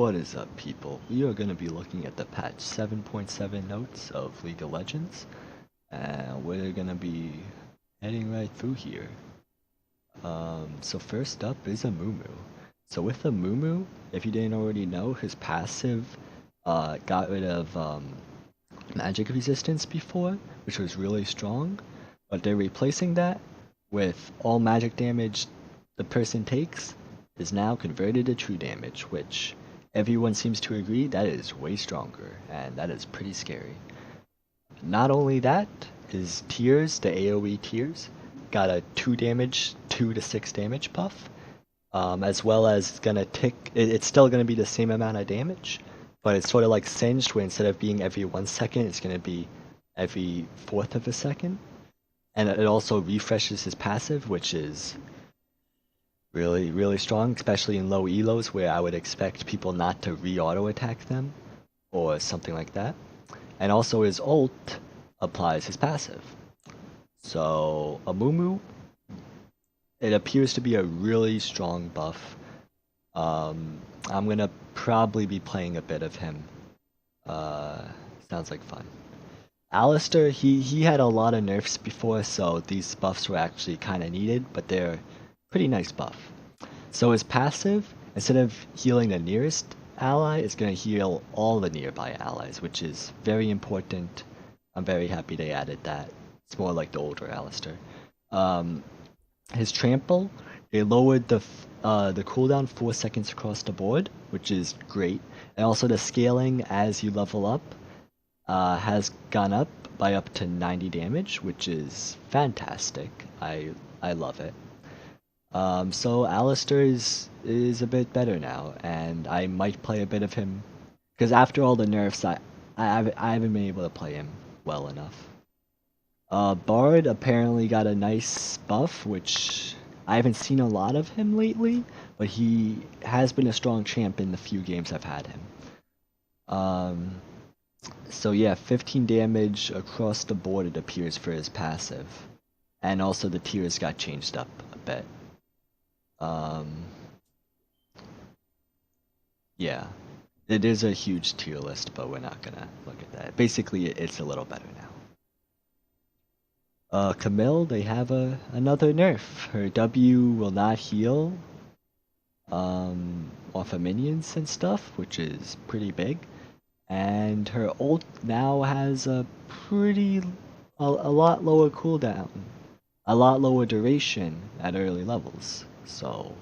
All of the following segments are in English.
What is up, people? We are going to be looking at the patch 7.7 notes of League of Legends, and we're going to be heading right through here. So first up is Amumu. So with Amumu, if you didn't already know, his passive got rid of magic resistance before, which was really strong, but they're replacing that with all magic damage the person takes is now converted to true damage, which everyone seems to agree that is way stronger, and that is pretty scary. Not only that, his tiers, the AoE tiers, got a 2 to 6 damage buff, as well as it's gonna it's still gonna be the same amount of damage, but it's sort of like Singed, where instead of being every 1 second, it's gonna be every 1/4 of a second. And it also refreshes his passive, which is really strong, especially in low elos where I would expect people not to re-auto attack them or something like that. And also his ult applies his passive. So Amumu, it appears to be a really strong buff. I'm gonna probably be playing a bit of him. Sounds like fun. Alistair, he had a lot of nerfs before, so these buffs were actually kind of needed, but they're pretty nice buff. So his passive, instead of healing the nearest ally, is going to heal all the nearby allies, which is very important. I'm very happy they added that. It's more like the older Alistair. His trample, they lowered the cooldown 4 seconds across the board, which is great. And also the scaling as you level up has gone up by up to 90 damage, which is fantastic. I love it. So Alistair is a bit better now, and I might play a bit of him, because after all the nerfs, I haven't been able to play him well enough. Bard apparently got a nice buff, which I haven't seen a lot of him lately, but he has been a strong champ in the few games I've had him. So yeah, 15 damage across the board it appears for his passive, and also the tiers got changed up a bit. Yeah, it is a huge tier list, but we're not gonna look at that. Basically, it's a little better now. Camille, they have another nerf. Her W will not heal off of minions and stuff, which is pretty big. And her ult now has a lot lower cooldown, a lot lower duration at early levels. So,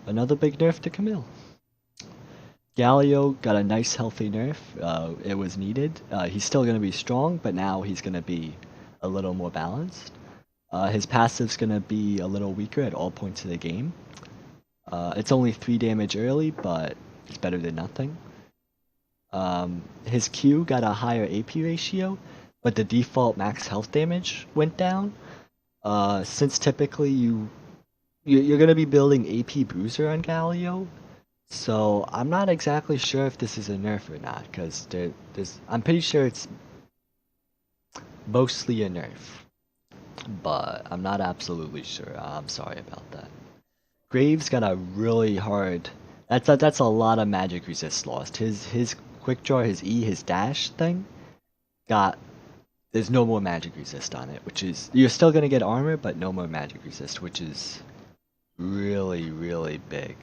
another big nerf to Camille. Galio got a nice healthy nerf. It was needed. He's still going to be strong, but now he's going to be a little more balanced. His passive's going to be a little weaker at all points of the game. It's only 3 damage early, but it's better than nothing. His Q got a higher AP ratio, but the default max health damage went down. Since typically you're going to be building AP Bruiser on Galio, so I'm not exactly sure if this is a nerf or not, because I'm pretty sure it's mostly a nerf, but I'm not absolutely sure. I'm sorry about that. Graves got a really hard. That's a lot of magic resist lost. His quick draw, his E, his dash thing there's no more magic resist on it, which is, you're still gonna get armor, but no more magic resist, which is really big.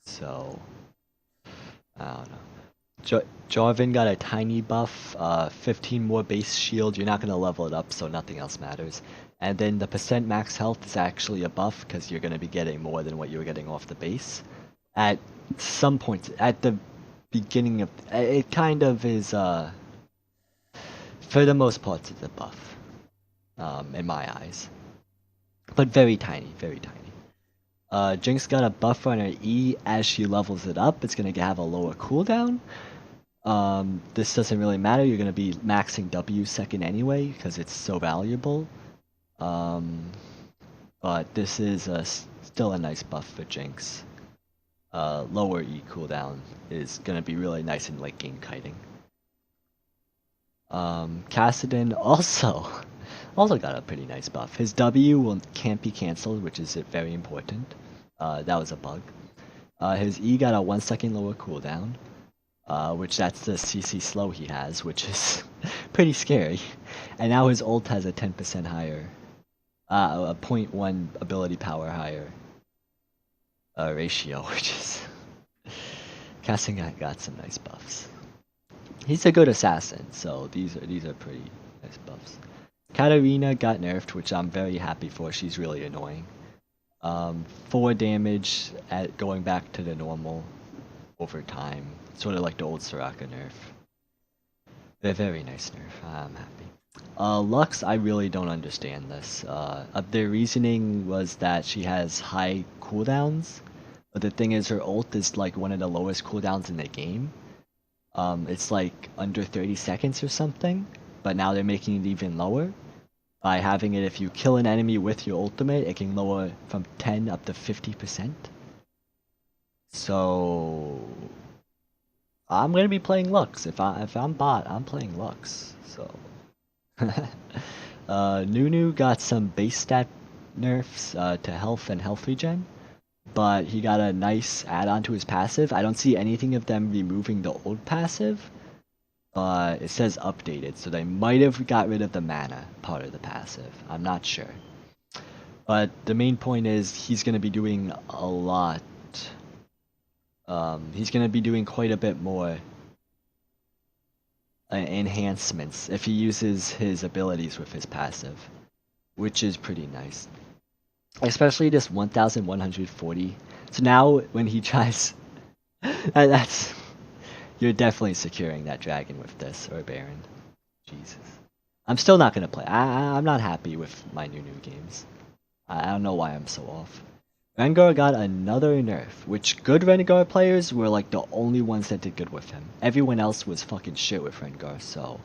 So I don't know. Jarvan got a tiny buff, 15 more base shield. You're not gonna level it up, so nothing else matters. And then the percent max health is actually a buff, because you're gonna be getting more than what you were getting off the base. At some points, at the beginning of it, kind of is. For the most part, it's a buff, in my eyes, but very tiny, very tiny. Jinx got a buff on her E as she levels it up. It's gonna have a lower cooldown. This doesn't really matter. You're gonna be maxing W second anyway because it's so valuable. But this is still a nice buff for Jinx. Lower E cooldown is gonna be really nice in late game kiting. Kassadin also got a pretty nice buff. His W can't be cancelled, which is very important. That was a bug. His E got a 1 second lower cooldown. which that's the CC slow he has, which is pretty scary. And now his ult has a 10% higher, a 0.1 ability power higher ratio, which is... Casting got some nice buffs. He's a good assassin, so these are pretty nice buffs. Katarina got nerfed, which I'm very happy for. She's really annoying. 4 damage at going back to the normal over time. Sort of like the old Soraka nerf. They're very nice nerf. I'm happy. Lux, I really don't understand this. Their reasoning was that she has high cooldowns, but the thing is her ult is like one of the lowest cooldowns in the game. It's like under 30 seconds or something, but now they're making it even lower. By having it, if you kill an enemy with your ultimate, it can lower from 10 up to 50%. So I'm gonna be playing Lux. If I'm bot, I'm playing Lux. So Nunu got some base stat nerfs to health and health regen, but he got a nice add-on to his passive. I don't see anything of them removing the old passive, but it says updated, so they might have got rid of the mana part of the passive. I'm not sure. But the main point is he's going to be doing a lot. He's going to be doing quite a bit more enhancements if he uses his abilities with his passive, which is pretty nice. Especially this 1140. So now when he tries... that's... You're definitely securing that dragon with this, or Baron. Jesus. I'm still not going to play. I'm not happy with my new games. I don't know why I'm so off. Rengar got another nerf, which good Rengar players were like the only ones that did good with him. Everyone else was fucking shit with Rengar, so...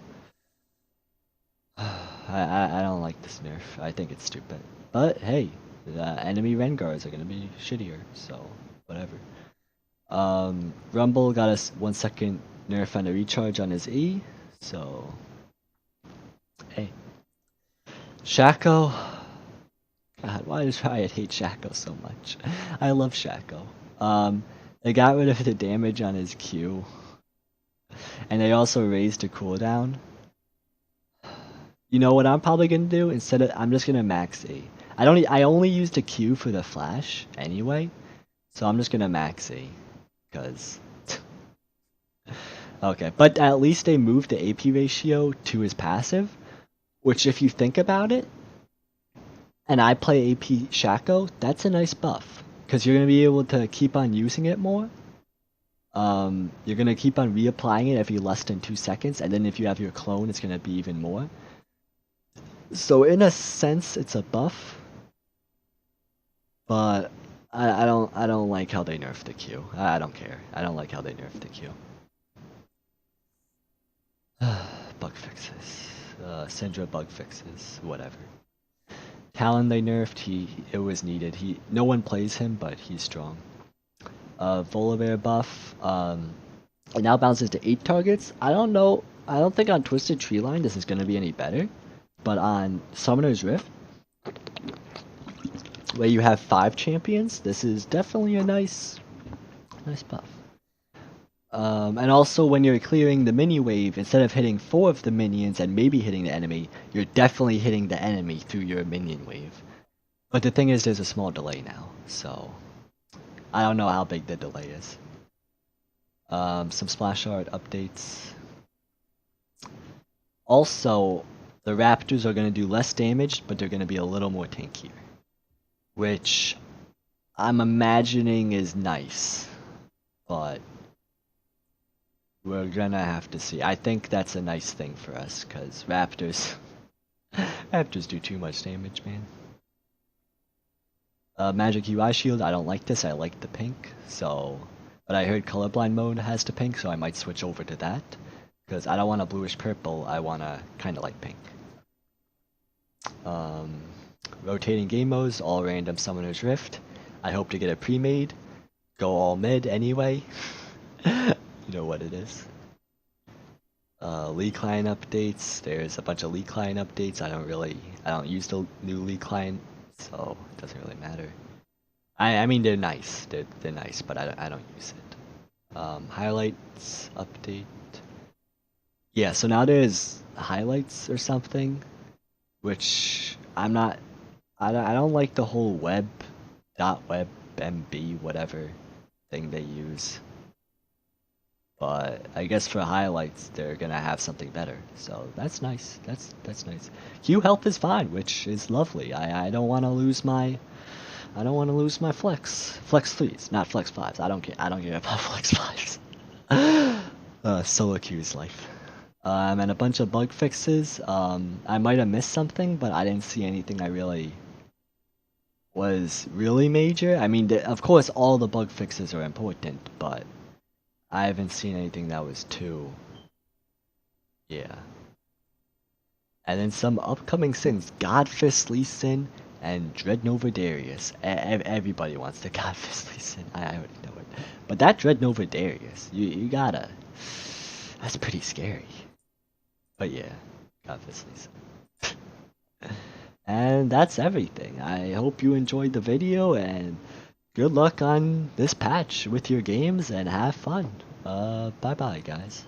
I don't like this nerf. I think it's stupid. But hey, the enemy Rengars are going to be shittier, so whatever. Rumble got a 1 second nerf on the recharge on his E, so hey. Shaco, God, why does Riot hate Shaco so much? I love Shaco. They got rid of the damage on his Q, and they also raised the cooldown. You know what I'm probably gonna do? Instead of, I'm just gonna max E. I only use the Q for the flash anyway, so I'm just gonna max E. Because okay, but at least they moved the AP ratio to his passive, which if you think about it, and I play AP Shaco, that's a nice buff, because you're going to be able to keep on using it more. You're going to keep on reapplying it every less than 2 seconds, and then if you have your clone, it's going to be even more. So in a sense, it's a buff, but I don't like how they nerfed the Q. I don't care. I don't like how they nerfed the Q. Bug fixes. Syndra bug fixes. Whatever. Talon they nerfed. It was needed. No one plays him, but he's strong. Volibear buff. It now bounces to 8 targets. I don't know. I don't think on Twisted Treeline this is going to be any better. But on Summoner's Rift, where you have 5 champions, this is definitely a nice buff. And also when you're clearing the mini wave, instead of hitting 4 of the minions and maybe hitting the enemy, you're definitely hitting the enemy through your minion wave. But the thing is, there's a small delay now, so I don't know how big the delay is. Some splash art updates. Also, the Raptors are going to do less damage, but they're going to be a little more tankier, which I'm imagining is nice, but we're gonna have to see. I think that's a nice thing for us, because Raptors do too much damage, man. Magic UI shield, I don't like this. I like the pink, so... But I heard colorblind mode has the pink, so I might switch over to that, because I don't want a bluish purple. I want a kind of like pink. Rotating game modes, all random Summoner's Rift. I hope to get a pre-made. Go all mid anyway. You know what it is. League client updates. There's a bunch of League client updates. I don't use the new League client, so it doesn't really matter. I mean, they're nice. They're nice, but I don't use it. Highlights update. Yeah, so now there's highlights or something, which I don't like the whole web MB whatever thing they use. But I guess for highlights they're gonna have something better. So that's nice. That's nice. Q health is fine, which is lovely. I don't wanna lose my flex threes, not flex fives. I don't care about flex fives. Solo Q's life. And a bunch of bug fixes. I might have missed something, but I didn't see anything I really was really major. I mean, of course, all the bug fixes are important, but I haven't seen anything that was too. Yeah. And then some upcoming things: Godfist Lee Sin and Dreadnova Darius. Everybody wants the Godfist Lee Sin. I already know it. But that Dreadnova Darius, you gotta. That's pretty scary. But yeah, Godfist Lee Sin. And that's everything. I hope you enjoyed the video and good luck on this patch with your games and have fun. Bye bye guys.